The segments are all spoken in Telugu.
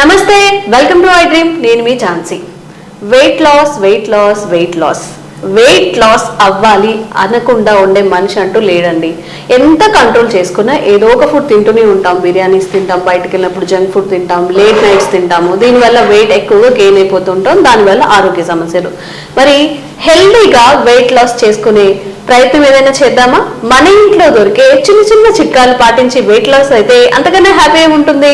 నమస్తే, వెల్కమ్ టు ఐ డ్రీమ్. నేను మీ ఝాన్సీ. వెయిట్ లాస్ అవ్వాలి అనకుండా ఉండే మనిషి అంటూ లేడండి. ఎంత కంట్రోల్ చేసుకున్నా ఏదో ఒక ఫుడ్ తింటూనే ఉంటాం. బిర్యానీస్ తింటాం, బయటకు వెళ్ళినప్పుడు జంక్ ఫుడ్ తింటాం, లేట్ నైట్స్ తింటాము. దీనివల్ల వెయిట్ ఎక్కువగా గెయిన్ అయిపోతుంటాం, దానివల్ల ఆరోగ్య సమస్యలు. మరి హెల్దీగా వెయిట్ లాస్ చేసుకునే ప్రయత్నం ఏదైనా చేద్దామా? మన ఇంట్లో దొరికే చిన్న చిన్న చిట్కాలు పాటించి వెయిట్ లాస్ అయితే అంతకన్నా హ్యాపీ ఉంటుంది.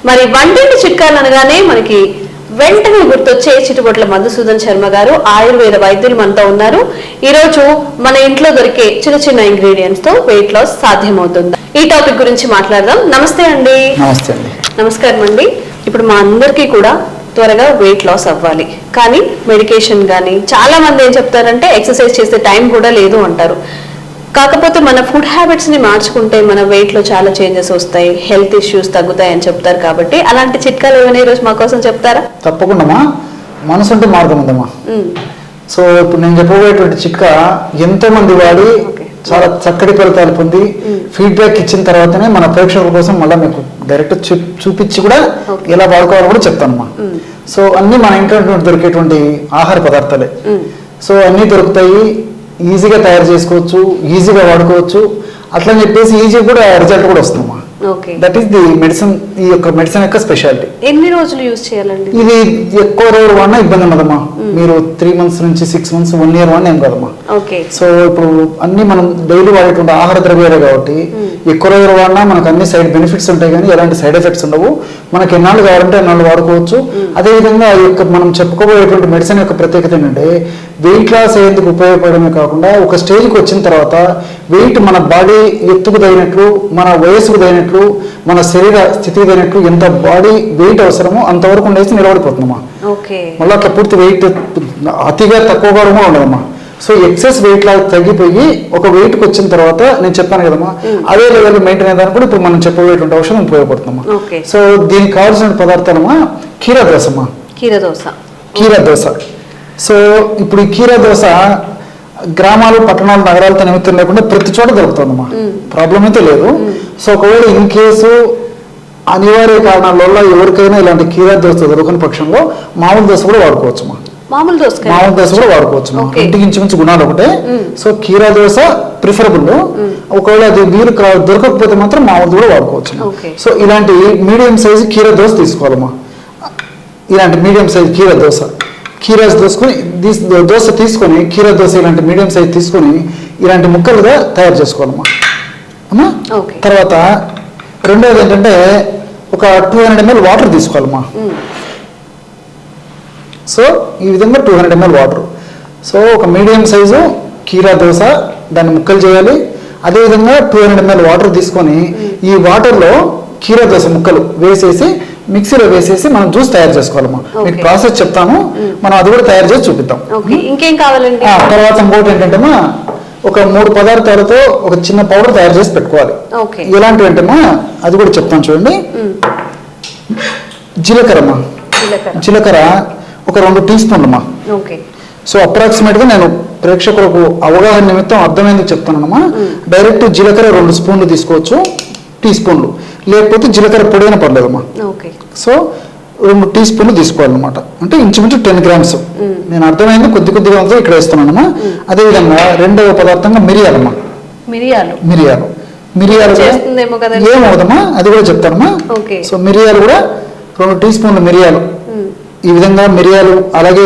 మరి వంటింటి చిట్కాలు అనగానే మనకి వెంటనే గుర్తొచ్చే చిట్టుబొట్ల మధుసూదన్ శర్మ గారు, ఆయుర్వేద వైద్యులు మనతో ఉన్నారు. ఈ రోజు మన ఇంట్లో దొరికే చిన్న చిన్న ఇంగ్రీడియంట్స్ తో వెయిట్ లాస్ సాధ్యమవుతుందా, ఈ టాపిక్ గురించి మాట్లాడదాం. నమస్తే అండి. నమస్కారం అండి. ఇప్పుడు మా అందరికీ కూడా త్వరగా వెయిట్ లాస్ అవ్వాలి, కానీ మెడికేషన్ కానీ చాలా మంది ఏం చెప్తారంటే ఎక్సర్సైజ్ చేసే టైం కూడా లేదు అంటారు. కాకపోతే మన ఫుడ్ హ్యాబిట్స్ ని మార్చుకుంటే మన వెయిట్ లో చాలా చేంజెస్ వస్తాయి, హెల్త్ ఇష్యూస్ తగ్గుతాయి అని చెప్తారు. కాబట్టి అలాంటి చిట్కాలు ఏమైనా ఈ రోజు మా కోసం చెప్తారా? తప్పకుండా. మనసు అంటే మార్గం ఉందమ్మా. సో ఇప్పుడు నేను చెప్పబోయేటువంటి చిట్కా ఎంతో మంది వాడి చాలా చక్కటి ఫలితాలు పొంది ఫీడ్బ్యాక్ ఇచ్చిన తర్వాతనే మన ప్రేక్షకుల కోసం మళ్ళీ మీకు డైరెక్ట్ చూపించి కూడా ఎలా వాడుకోవాలో కూడా చెప్తానమ్మా. సో అన్ని మన ఇంట్లో దొరికేటువంటి ఆహార పదార్థాలే. సో అన్ని దొరుకుతాయి, ఈజీగా తయారు చేసుకోవచ్చు, ఈజీగా వాడుకోవచ్చు. అట్లని చెప్పేసి ఈజీగా కూడా రిజల్ట్ కూడా వస్తుందమ్మా. That is the medicine. ఈ యొక్క మెడిసిన్ యొక్క స్పెషాలిటీ. ఎన్ని రోజులు యూజ్ చేయాలండి? ఇది ఎక్కువ రోజులు వాడినా ఇబ్బంది ఉండదమ్మా. మీరు 3 months నుంచి 6 months 1 year వాడినా ఏం కాదమ్మా. సో ఇప్పుడు అన్ని మనం డైలీ వాడేటువంటి ఆహార ద్రవ్యాలే కాబట్టి ఎక్కువ రోజులు వాడినా మనకు అన్ని సైడ్ బెనిఫిట్స్ ఉంటాయి, కానీ ఎలాంటి సైడ్ ఎఫెక్ట్స్ ఉండవు. మనకి ఎన్నాళ్ళు కావాలంటే ఎన్నాళ్ళు వాడుకోవచ్చు. అదేవిధంగా ఈ యొక్క మనం చెప్పుకోబోయేటువంటి మెడిసిన్ యొక్క ప్రత్యేకత ఏంటంటే వెయిట్ లాస్ అయ్యేందుకు ఉపయోగపడమే కాకుండా ఒక స్టేజ్కి వచ్చిన తర్వాత వెయిట్ మన బాడీ ఎత్తుకు తగినట్లు, మన వయసుకు తగినట్లు, మన శరీర స్థితికి తగినట్లు ఎంత బాడీ వెయిట్ అవసరమో అంతవరకు ఉండేసి నిలబడిపోతుందమ్మా. మళ్ళీ అట్లా పూర్తి వెయిట్ అతిగా తక్కువగా కూడా ఉండదమ్మా. సో ఎక్సెస్ వెయిట్ లాగా తగ్గిపోయి ఒక వెయిట్కి వచ్చిన తర్వాత నేను చెప్పాను కదమ్మా, అదే లెవెల్ మెయింటైన్ అయ్యేదానికి కూడా ఇప్పుడు మనం చెప్పబోయేటువంటి ఔషధం ఉపయోగపడుతుందమ్మా. సో దీనికి కావాల్సిన పదార్థాలమ్మా కీరా దోశమ్మా. కీరా దోశ. సో ఇప్పుడు ఈ కీరా దోశ గ్రామాలు, పట్టణాలు, నగరాలతో నిమిత్తం లేకుండా ప్రతి చోట దొరుకుతుందమ్మా. ప్రాబ్లం అయితే లేదు. సో ఒకవేళ ఇన్ కేసు అనివార్య కారణాల వల్ల ఎవరికైనా ఇలాంటి కీరా దోశ దొరకని పక్షంలో మామూలు దోశ కూడా వాడుకోవచ్చుమా. మామూలు దోశ కూడా వాడుకోవచ్చు. ఇంటికి ఇంచుమించు గుణాలు ఒకటే. సో కీరా దోశ ప్రిఫరబుల్. ఒకవేళ అది మీరు దొరకకపోతే మాత్రం మామూలు కూడా వాడుకోవచ్చు. సో ఇలాంటి మీడియం సైజు కీరా దోశ తీసుకోవాలమ్మా. ఇలాంటి మీడియం సైజు కీరా దోశ తీసుకొని కీరా దోశ ఇలాంటి మీడియం సైజ్ తీసుకొని ఇలాంటి ముక్కలుగా తయారు చేసుకోవాలమ్మా. అమ్మా తర్వాత రెండవది ఏంటంటే ఒక 200 ml వాటర్ తీసుకోవాలమ్మా. సో ఈ విధంగా 200 ml వాటర్. సో ఒక మీడియం సైజు కీరా దోశ దాన్ని ముక్కలు చేయాలి. అదేవిధంగా 200 ml వాటర్ తీసుకొని ఈ వాటర్లో కీరా దోశ ముక్కలు వేసేసి మిక్సీలో వేసేసి మనం జ్యూస్ తయారు చేసుకోవాలమ్మా. మీకు ప్రాసెస్ చెప్తాను, మనం అది కూడా తయారు చేసి చూపిద్దాం. ఇంకేం కావాలండి? తర్వాత ఇంకోటి ఏంటంటేమా ఒక 3 పదార్థాలతో ఒక చిన్న పౌడర్ తయారు చేసి పెట్టుకోవాలి. ఎలాంటివి అంటేమా అది కూడా చెప్తాను చూడండి. జీలకర్రమ్మా. జీలకర్ర ఒక 2 teaspoons. సో అప్రాక్సిమేట్ గా నేను ప్రేక్షకులకు అవగాహన నిమిత్తం అర్థమైంది చెప్తానమ్మా. డైరెక్ట్ జీలకర్ర 2 స్పూన్లు తీసుకోవచ్చు, టీస్పూన్లు, లేకపోతే జీలకర్ర పొడి అయినా పర్లేదమ్మా. సో 2 teaspoons తీసుకోవాలన్నమాట. అంటే ఇంచుమించు 10 grams. నేను అర్థమైంది కొద్దిగా ఇక్కడ వేస్తున్నానమ్మా. అదేవిధంగా రెండవ పదార్థంగా మిరియాలమ్మా. మిరియాలు ఏమవుదమ్మా అది కూడా చెప్తానమ్మా. సో మిరియాలు కూడా 2 teaspoons మిరియాలు. ఈ విధంగా మిరియాలు అలాగే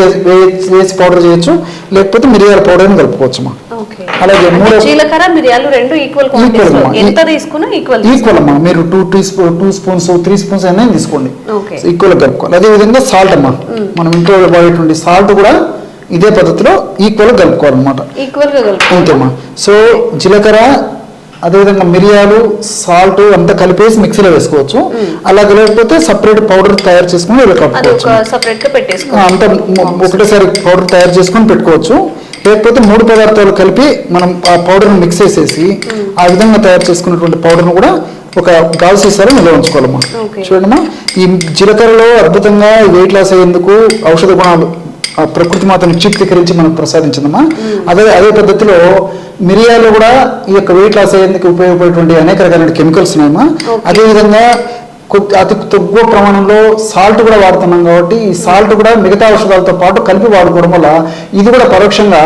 వేసి పౌడర్ చేయొచ్చు, లేకపోతే మిరియాల పౌడర్ అని కలుపుకోవచ్చమ్మా. అలాగే జీలకర్ర మిరియాలు 2 ఈక్వల్ అమ్మా. మీరు 2 teaspoons 3 spoons అయినా తీసుకోండి, ఈక్వల్ గా కలుపుకోవాలి. అదే విధంగా సాల్ట్ అమ్మా. మనం ఇంట్లో వాడేటువంటి సాల్ట్ కూడా ఇదే పద్ధతిలో ఈక్వల్ గా కలుపుకోవాలన్నమాట. అంతేమ్మా. సో జీలకర్ర అదేవిధంగా మిరియాలు సాల్ట్ అంతా కలిపేసి మిక్సీలో వేసుకోవచ్చు. అలాగే లేకపోతే సపరేట్ పౌడర్ తయారు చేసుకుని కలుపుకోవచ్చు. అంతా ఒకటేసారి పౌడర్ తయారు చేసుకొని పెట్టుకోవచ్చు. లేకపోతే 3 పదార్థాలు కలిపి మనం ఆ పౌడర్ని మిక్స్ చేసేసి ఆ విధంగా తయారు చేసుకున్నటువంటి పౌడర్ను కూడా ఒక గాజు సీసాలో నిల్వ ఉంచుకోవాలమ్మా. చూడమ్మా, ఈ జీలకర్రలో అద్భుతంగా వెయిట్ లాస్ అయ్యేందుకు ఔషధ గుణాలు ప్రకృతి మాతను చిత్రీకరించి మనకు ప్రసాదించిందమ్మా. అదే పద్ధతిలో మిరియాలు కూడా ఈ యొక్క వెయిట్ లాస్ అయ్యేందుకు ఉపయోగపడేటువంటి అనేక రకాల కెమికల్స్ ఉన్నాయమ్మా. అదేవిధంగా అతి తక్కువ ప్రమాణంలో సాల్ట్ కూడా వాడుతున్నాం కాబట్టి ఈ సాల్ట్ కూడా మిగతా ఔషధాలతో పాటు కలిపి వాడుకోవడం వల్ల ఇది కూడా పరోక్షంగా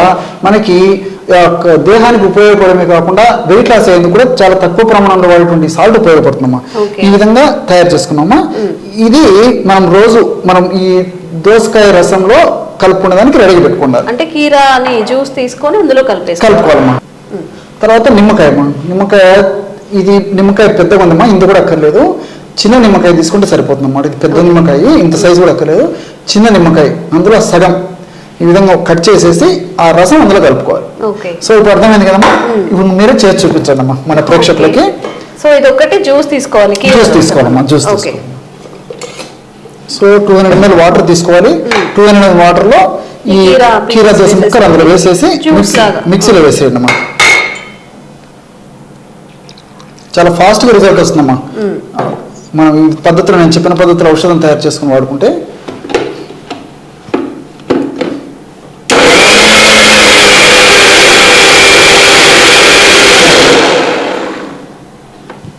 మనకి దేహానికి ఉపయోగపడమే కాకుండా వెయిట్ లాస్ అయ్యేందుకు కూడా చాలా తక్కువ ప్రమాణంలో వాడేటువంటి సాల్ట్ ఉపయోగపడుతుందమ్మా. ఈ విధంగా తయారు చేసుకున్నామా. ఇది మనం ఈ దోసకాయ రసంలో కలుపుకునే దానికి రెడీ పెట్టుకుంటారు. అంటే కీరాని జ్యూస్ తీసుకొని అందులో కలుపుకోవాలమ్మా. తర్వాత నిమ్మకాయ పెద్దగా ఉందమ్మా, ఇంత కూడా అక్కర్లేదు. చిన్న నిమ్మకాయ తీసుకుంటే సరిపోతుంది అన్నమాట. ఇది పెద్ద నిమ్మకాయ, ఇంత సైజు కూడా అక్కర్లేదు. చిన్న నిమ్మకాయ అందులో సగం ఈ విధంగా కట్ చేసేసి ఆ రసం అందులో కలుపుకోవాలి. సో ఇప్పుడు అర్థమైంది కదమ్మా. ఇప్పుడు మీరే చేసి చూపించండి అమ్మా మన ప్రేక్షకులకి. సో ఇది ఒకటి జ్యూస్ తీసుకోవాలమ్మా. జ్యూస్ తీసుకోవాలి. సో 200 ml వాటర్ తీసుకోవాలి. 200 ml వాటర్ లో ఈ కీరా దోస ముక్కలు అందులో వేసేసి మిక్సీలో వేసేయండి అమ్మా. చాలా ఫాస్ట్ గా రిజల్ట్ వస్తుందమ్మా. మనం ఈ పద్ధతిలో నేను చెప్పిన పద్ధతిలో ఔషధం తయారు చేసుకుని వాడుకుంటే.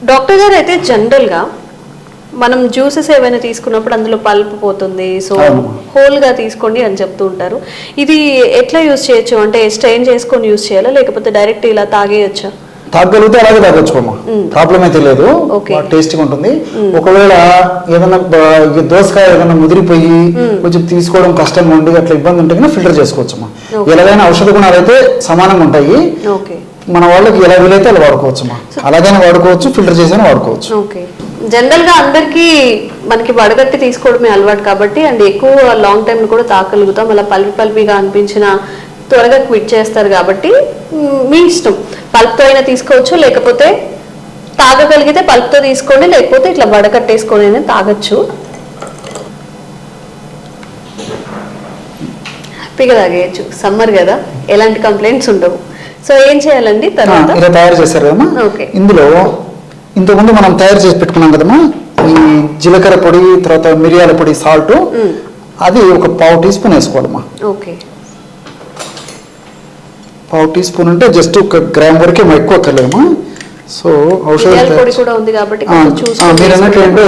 డాక్టర్ గారు అయితే జనరల్ గా మనం జ్యూసెస్ ఏమైనా తీసుకున్నప్పుడు అందులో పల్ప్ పోతుంది, సో హోల్ గా తీసుకోండి అని చెప్తూ ఉంటారు. ఇది ఎట్లా యూజ్ చేయొచ్చు? అంటే స్ట్రెయిన్ చేసుకొని యూజ్ చేయాలా లేకపోతే డైరెక్ట్ ఇలా తాగేయచ్చా? తాగలిగితే అలాగే తాగొచ్చుకోమ్మా, ప్రాబ్లం అయితే లేదు. టేస్టీగా ఉంటుంది. ఒకవేళ ఏదైనా దోసకాయ ఏదైనా ముదిరిపోయి కొంచెం తీసుకోవడం కష్టంగా ఉండి అట్లా ఇబ్బంది ఉంటే కన్నా ఫిల్టర్ చేసుకోవచ్చమ్మా. ఎలాగైనా ఔషధ గుణాలు అయితే సమానంగా ఉంటాయి. మన వాళ్ళకి ఎలా వీలైతే అలా వాడుకోవచ్చమ్మా. అలాగైనా వాడుకోవచ్చు, ఫిల్టర్ చేసైనా వాడుకోవచ్చు. జనరల్ గా అందరికి మనకి వడగట్టి తీసుకోవడమే అలవాటు కాబట్టి అండ్ ఎక్కువ లాంగ్ టైం కూడా తాగలుగుతాం. అలా పల్పిగా అనిపించిన త్వరగా క్విట్ చేస్తారు కాబట్టి మీ ఇష్టం. పల్ప్తో అయినా తీసుకోవచ్చు, లేకపోతే తాగగలిగితే పల్ప్తో తీసుకోండి, లేకపోతే ఇట్లా వడకట్టేసుకొని అయినా తాగొచ్చు. హ్యాపీగా తాగేయచ్చు. సమ్మర్ కదా, ఎలాంటి కంప్లైంట్స్ ఉండవు. సో ఏం చేయాలండి తర్వాత? ఇలా తయారు చేశారు కదమ్మా. ఇందులో ఇంతకుముందు మనం తయారు చేసి పెట్టుకున్నాం కదమ్మా, ఈ జీలకర్ర పొడి, తర్వాత మిరియాల పొడి, సాల్ట్, అది ఒక 1/2 టీ స్పూన్ వేసుకోవాలమ్మా. పావు టీ స్పూన్ అంటే జస్ట్ 1 గ్రామ్ వరకే ఎక్కువ అక్కర్లేదమ్మా. సో ఔషధం మీరు అన్నట్లంటే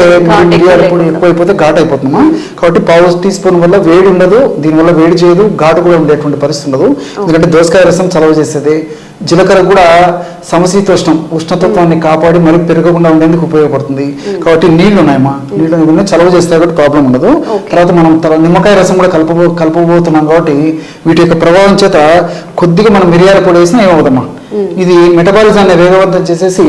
మిరియాల పొడి ఎక్కువైపోతే ఘాటు అయిపోతుందమ్మా. కాబట్టి 1/2 టీ స్పూన్ వల్ల వేడి ఉండదు, దీనివల్ల వేడి చేయదు, ఘాటు కూడా ఉండేటువంటి పరిస్థితి ఉండదు. ఎందుకంటే దోసకాయ రసం చలవ చేసేది. జీలకర్ర కూడా ఉష్ణతత్వాన్ని కాపాడి మరి పెరగకుండా ఉండేందుకు ఉపయోగపడుతుంది. కాబట్టి నీళ్లు ఉన్నాయమ్మా, నీళ్లు చలవ చేస్తాయి కాబట్టి ప్రాబ్లం ఉండదు. తర్వాత మనం నిమ్మకాయ రసం కూడా కలపబోతున్నాం కాబట్టి వీటి యొక్క ప్రభావం చేత కొద్దిగా మనం మిరియాల పొడి వేసినా ఏమవుదమ్మా, ఇది మెటబాలిజాన్ని వేగవంతం చేసేసి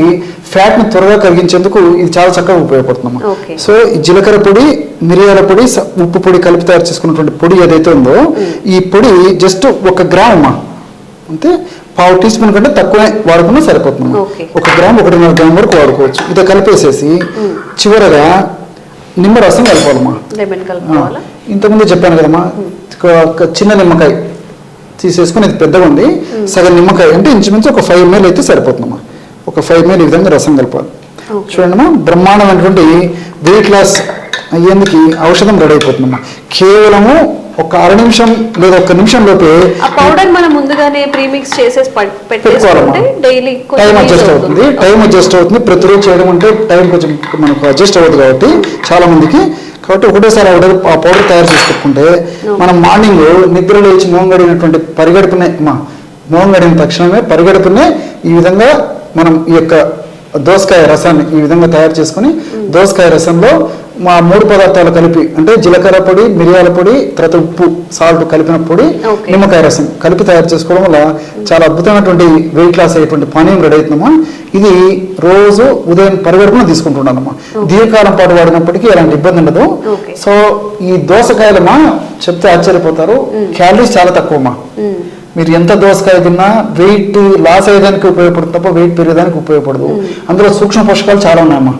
ఫ్యాట్ ని త్వరగా కరిగించేందుకు ఇది చాలా చక్కగా ఉపయోగపడుతుందమ్మా. సో ఈ జీలకర్ర పొడి, మిరియాల పొడి, ఉప్పు పొడి కలిపి తయారు చేసుకున్నటువంటి పొడి ఏదైతే ఉందో ఈ పొడి జస్ట్ 1 గ్రామ్ అమ్మా, అంటే 1/2 టీ స్పూన్ కంటే తక్కువే వాడుకున్నా సరిపోతుంది. 1 గ్రామ్ 1.5 గ్రామ్ వరకు వాడుకోవచ్చు. ఇది కలిపేసేసి చివరగా నిమ్మరసం కలపాలమ్మా. ఇంతకుముందు చెప్పాను కదమ్మా, చిన్న నిమ్మకాయ తీసేసుకుని, ఇది పెద్దగా ఉంది, సగం నిమ్మకాయ అంటే ఇంచుమించు ఒక 5 ml అయితే సరిపోతుందమ్మా. ఒక 5 ml ఈ విధంగా రసం కలపాలి. చూడండి, బ్రహ్మాండమైనటువంటి వెయిట్ లాస్ అయ్యేందుకు ఔషధం రెడీ అయిపోతుందమ్మా. కేవలము ఒక 1/2 నిమిషం లేదా 1 నిమిషం లోపే పౌడర్ మనం ముందుగానే ప్రీమిక్స్ చేసేసి పెట్టుకోవాలమ్మా. టైం అడ్జస్ట్ అవుతుంది. ప్రతిరోజు చేయడం అంటే టైం కొంచెం మనకు అడ్జస్ట్ అవుతుంది కాబట్టి చాలా మందికి. కాబట్టి ఒకటేసారి ఆ పౌడర్ తయారు చేసి పెట్టుకుంటే మనం మార్నింగ్ నిద్ర లేచి మోంగడినటువంటి మోహం గడిన తక్షణమే పరిగెడుపునే ఈ విధంగా మనం ఈ యొక్క దోసకాయ రసాన్ని ఈ విధంగా తయారు చేసుకుని దోసకాయ రసంలో మా 3 పదార్థాలు కలిపి, అంటే జీలకర్ర పొడి, మిరియాల పొడి, తర్వాత ఉప్పు, సాల్ట్ కలిపిన పొడి, నిమ్మకాయ రసం కలిపి తయారు చేసుకోవడం వల్ల చాలా అద్భుతమైనటువంటి వెయిట్ లాస్ అయ్యేటువంటి పానీయం రెడీ అవుతుందమ్మా. ఇది రోజు ఉదయం పరిగెడుపున తీసుకుంటున్నానమ్మా. దీర్ఘకాలం పాటు వాడినప్పటికీ ఎలాంటి ఇబ్బంది ఉండదు. సో ఈ దోసకాయలమ్మా చెప్తే ఆశ్చర్యపోతారు, క్యాలరీస్ చాలా తక్కువమ్మా. మీరు ఎంత దోసకాయ తిన్నా వెయిట్ లాస్ అయ్యేదానికి ఉపయోగపడుతుంది తప్ప వెయిట్ పెరిగేదానికి ఉపయోగపడదు. అందులో సూక్ష్మ పోషకాలు చాలా ఉన్నాయమ్మా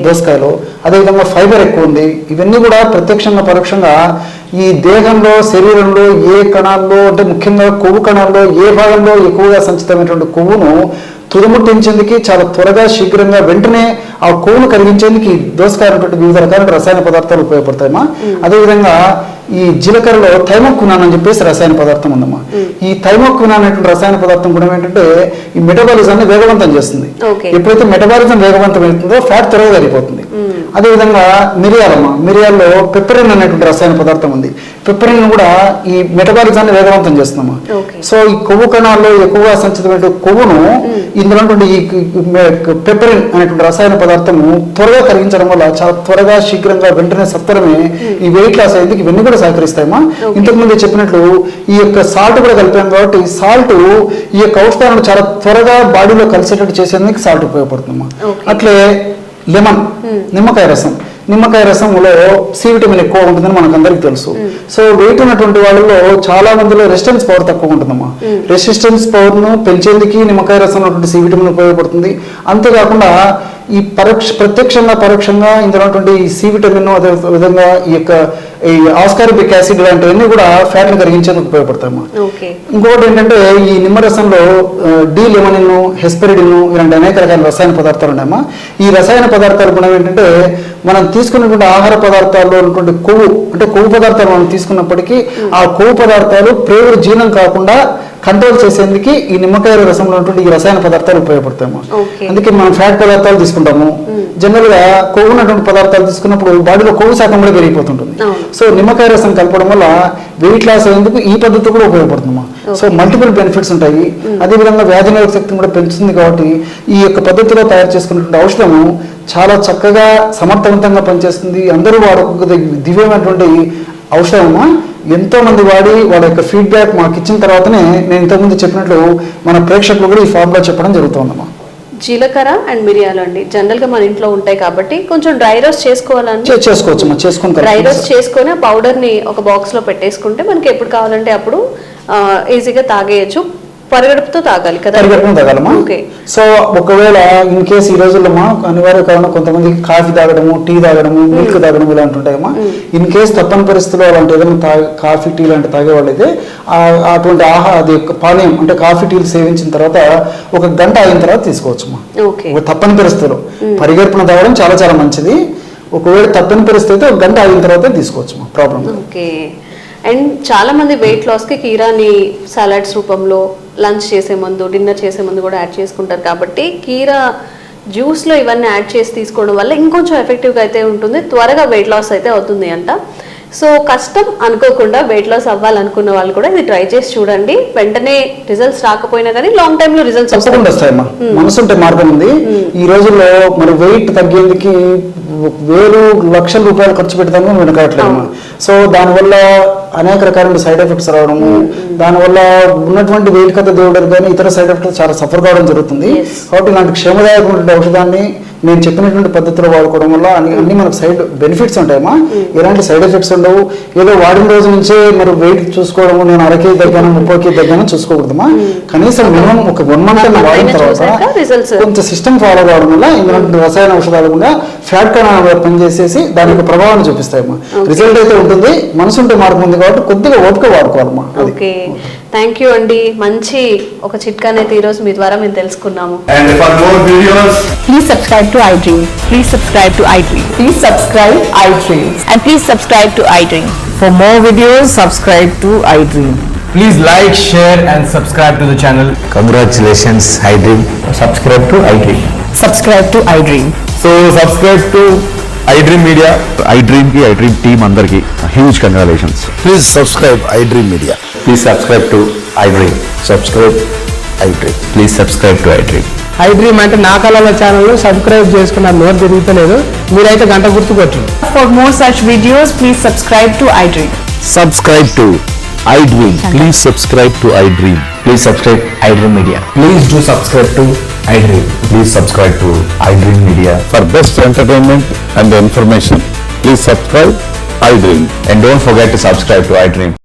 దోసకాయలో. అదేవిధంగా ఫైబర్ ఎక్కువ ఉంది. ఇవన్నీ కూడా ప్రత్యక్షంగా పరోక్షంగా ఈ దేహంలో, శరీరంలో ఏ కణాల్లో, అంటే ముఖ్యంగా కొవ్వు కణాల్లో ఏ భాగంలో ఎక్కువగా సంచితమైనటువంటి కొవ్వును తుదముట్టించేందుకు చాలా త్వరగా, శీఘ్రంగా, వెంటనే ఆ కొవ్వును కరిగించేందుకు దోసకాయ వివిధ రకాల రసాయన పదార్థాలు ఉపయోగపడతాయమ్మా. అదేవిధంగా ఈ జీలకర్రలో థైమోక్వినాన్ అని చెప్పేసి రసాయన పదార్థం ఉందమ్మా. ఈ థైమోక్వినాన్ అనేటువంటి రసాయన పదార్థం గుణం ఏంటంటే ఈ మెటబాలిజాన్ని వేగవంతం చేస్తుంది. ఎప్పుడైతే మెటబాలిజం వేగవంతం అవుతుందో ఫ్యాట్ త్వరగా కరిగిపోతుంది. అదేవిధంగా మిరియాల్లో పెప్పరిన్ అనేటువంటి రసాయన పదార్థం ఉంది. పెప్పరిన్ కూడా ఈ మెటబాలిజాన్ని వేగవంతం చేస్తుందమ్మా. సో ఈ కొవ్వు కణాల్లో ఎక్కువగా సంచితమైన కొవ్వును ఇందులో ఈ పెప్పరిన్ అనేటువంటి రసాయన పదార్థము త్వరగా కరిగించడం వల్ల చాలా త్వరగా శీఘ్రంగా వెంటనే సత్వరమే ఈ వెయిట్ లాస్ అయ్యేందుకు ఇవన్నీ కూడా సహకరిస్తాయమ్మా. ఇంతకుముందు చెప్పినట్లు ఈ యొక్క సాల్ట్ కూడా కలిపాం కాబట్టి సాల్ట్ ఈ యొక్క ఔషధాలను చాలా త్వరగా బాడీలో కలిసేటట్టు చేసేందుకు సాల్ట్ ఉపయోగపడుతుందమ్మా. అట్లే లెమన్, నిమ్మకాయ రసంలో సి విటమిన్ ఎక్కువ ఉంటుందని మనకు అందరికీ తెలుసు. సో వెయిట్ ఉన్నటువంటి వాళ్ళలో చాలా మందిలో రెసిస్టెన్స్ పవర్ తక్కువ ఉంటుందమ్మా. రెసిస్టెన్స్ పవర్ ను పెంచేందుకు నిమ్మకాయ రసం ఉన్నటువంటి సి విటమిన్ ఉపయోగపడుతుంది. అంతేకాకుండా ఈ ప్రత్యక్షంగా పరోక్షంగా ఇందులో ఉన్నటువంటి ఈ సి విటమిన్ అదే విధంగా ఈ యొక్క ఈ ఆస్కార్బిక్ యాసిడ్ లాంటివన్నీ కూడా ఫ్యాట్ ని కరిగించేందుకు ఉపయోగపడతాయమ్మా. ఇంకొకటి ఏంటంటే ఈ నిమ్మరసంలో డి లెమనిన్, హెస్పెరిడిన్ ఇలాంటి అనేక రకాల రసాయన పదార్థాలు ఉన్నాయమ్మా. ఈ రసాయన పదార్థాలు గుణం ఏంటంటే మనం తీసుకున్నటువంటి ఆహార పదార్థాల్లో ఉన్నటువంటి కొవ్వు పదార్థాలు మనం తీసుకున్నప్పటికీ ఆ కొవ్వు పదార్థాలు ప్రేగుడు జీర్ణం కాకుండా కంట్రోల్ చేసేందుకు ఈ నిమ్మకాయ రసంలో ఉన్నటువంటి ఈ రసాయన పదార్థాలు ఉపయోగపడతాము. అందుకే మనం ఫ్యాట్ పదార్థాలు తీసుకుంటాము. జనరల్ గా కొవ్వు ఉన్నటువంటి పదార్థాలు తీసుకున్నప్పుడు బాడీలో కొవ్వు శాతం కూడా పెరిగిపోతుంటుంది. సో నిమ్మకాయ రసం కలపడం వల్ల వెయిట్ లాస్ అయ్యేందుకు ఈ పద్ధతి కూడా ఉపయోగపడుతుందమ్మా. సో మల్టిపుల్ బెనిఫిట్స్ ఉంటాయి. అదేవిధంగా వ్యాధి నిరోధక శక్తిని కూడా పెంచుతుంది. కాబట్టి ఈ యొక్క పద్ధతిలో తయారు చేసుకున్నటువంటి ఔషధము చాలా చక్కగా సమర్థవంతంగా పనిచేస్తుంది. అందరూ వాడుకోగల దివ్యమైనటువంటి ఔషధమా. ఎంతో మంది వాడి వాళ్ళ యొక్క ఫీడ్బ్యాక్ మాకు ఇచ్చిన తర్వాతనే నేను ఇంతకుముందు చెప్పినట్లు మన ప్రేక్షకులు కూడా ఈ ఫార్ములా చెప్పడం జరుగుతుందమ్మా. జీలకర్ర అండ్ మిరియాలు అండి జనరల్ గా మన ఇంట్లో ఉంటాయి కాబట్టి కొంచెం డ్రై రోస్ట్ చేసుకోవచ్చు. డ్రై రోస్ట్ చేసుకొని ఆ పౌడర్ ని ఒక బాక్స్ లో పెట్టేసుకుంటే మనకి ఎప్పుడు కావాలంటే అప్పుడు ఈజీగా తాగేయచ్చు. పరిగడుపుతో తాగాలి కదా? పరిగడుపుతో తాగాలమ్మా. సో ఒకవేళ ఇన్ కేసు ఈ రోజుల్లో అనివార్య కారణం కొంతమంది కాఫీ తాగడము, టీ తాగడము, మిల్క్ తాగడం ఇలాంటి ఉంటాయమ్మా. ఇన్ కేసు తప్పని పరిస్థితుల్లో అలాంటి ఏదైనా కాఫీ టీ లాంటి తాగే వాళ్ళైతే అటువంటి అది పానీయం అంటే కాఫీ టీలు సేవించిన తర్వాత 1 గంట అయిన తర్వాత తీసుకోవచ్చమ్మా. తప్పని పరిస్థితుల్లో పరిగడుపున తాగడం చాలా చాలా మంచిది. ఒకవేళ తప్పని పరిస్థితి అయితే 1 గంట అయిన తర్వాత తీసుకోవచ్చమ్మా. ప్రాబ్లం. అండ్ చాలా మంది వెయిట్ లాస్ కి కీరాని సలాడ్స్ రూపంలో లంచ్ చేసే ముందు, డిన్నర్ చేసే ముందు కూడా యాడ్ చేసుకుంటారు. కాబట్టి కీరా జ్యూస్ లో ఇవన్నీ యాడ్ చేసి తీసుకోవడం వల్ల ఇంకొంచెం ఎఫెక్టివ్ గా అయితే ఉంటుంది, త్వరగా వెయిట్ లాస్ అయితే అవుతుంది అంట. సో కష్టం అనుకోకుండా వెయిట్ లాస్ అవ్వాలనుకున్న వాళ్ళు కూడా ఇది ట్రై చేసి చూడండి. వెంటనే రిజల్ట్స్ రాకపోయినా కానీ లాంగ్ టైమ్ లో రిజల్ట్స్ వస్తాయమ్మా. మనసుంటే మార్గం ఉంది. ఈ రోజుల్లో మరి వెయిట్ తగ్గేందుకు వేలు లక్షల రూపాయలు ఖర్చు పెడతాము వెనకట్లేదమ్మా. సో దానివల్ల అనేక రకాల సైడ్ ఎఫెక్ట్స్ రావడము, దానివల్ల ఉన్నటువంటి వెయిట్ కథ దేవుడు కానీ ఇతర సైడ్ ఎఫెక్ట్స్ చాలా సఫర్ కావడం జరుగుతుంది. కాబట్టి ఇలాంటి క్షేమదాయకమైన ఔషధాన్ని నేను చెప్పినటువంటి పద్ధతిలో వాడుకోవడం వల్ల అన్ని మనకు సైడ్ బెనిఫిట్స్ ఉంటాయమ్మా. ఎలాంటి సైడ్ ఎఫెక్ట్స్ ఉండవు. ఏదో వాడిన రోజు నుంచే మరి వెయిట్ చూసుకోవడము, నేను 1 కేజీ తగ్గాను 30 కేజీ తగ్గాను చూసుకోకూడదమ్మా. కనీసం మినిమం ఒక 1 మంత్ వాడిన తర్వాత కొంత సిస్టమ్ ఫాలో కావడం వల్ల ఇందులో రసాయన ఔషధాలు కూడా ఫ్యాట్ కణాలు పనిచేసేసి దాని యొక్క ప్రభావాన్ని చూపిస్తాయమ్మా. రిజల్ట్ అయితే ఉంటుంది. మనసుంటే మార్గం ఉంది కాబట్టి కొద్దిగా ఓపిక వాడుకోవాలమ్మా. ఓకే, థ్యాంక్ యూ అండి. మంచి ఒక చిట్కానైతే ఈ రోజు మీ ద్వారా మేము తెలుసుకున్నాము. And for more videos, please subscribe to iDream. Please subscribe to iDream. Please subscribe iDream. And please subscribe to iDream. For more videos, subscribe to iDream. please like, share and subscribe to the channel. Congratulations, iDream. Subscribe to iDream. Subscribe to iDream. So subscribe to iDream Media. iDream team andarki huge congratulations. Please subscribe iDream Media. Please subscribe to iDream. Subscribe iDream. Please subscribe to iDream. iDream అంటే నా కళల ఛానల్ సబ్స్క్రైబ్ చేసుకున్న నోట్ తిరుగుతలేదు, మీరైతే గంట గుర్తు కొట్టండి. For more such videos, please subscribe to iDream. Subscribe to iDream. Please subscribe to iDream. Please subscribe iDream Media. Please do subscribe to iDream. Please subscribe to iDream Media. For best entertainment and information, please subscribe iDream. And don't forget to subscribe to iDream.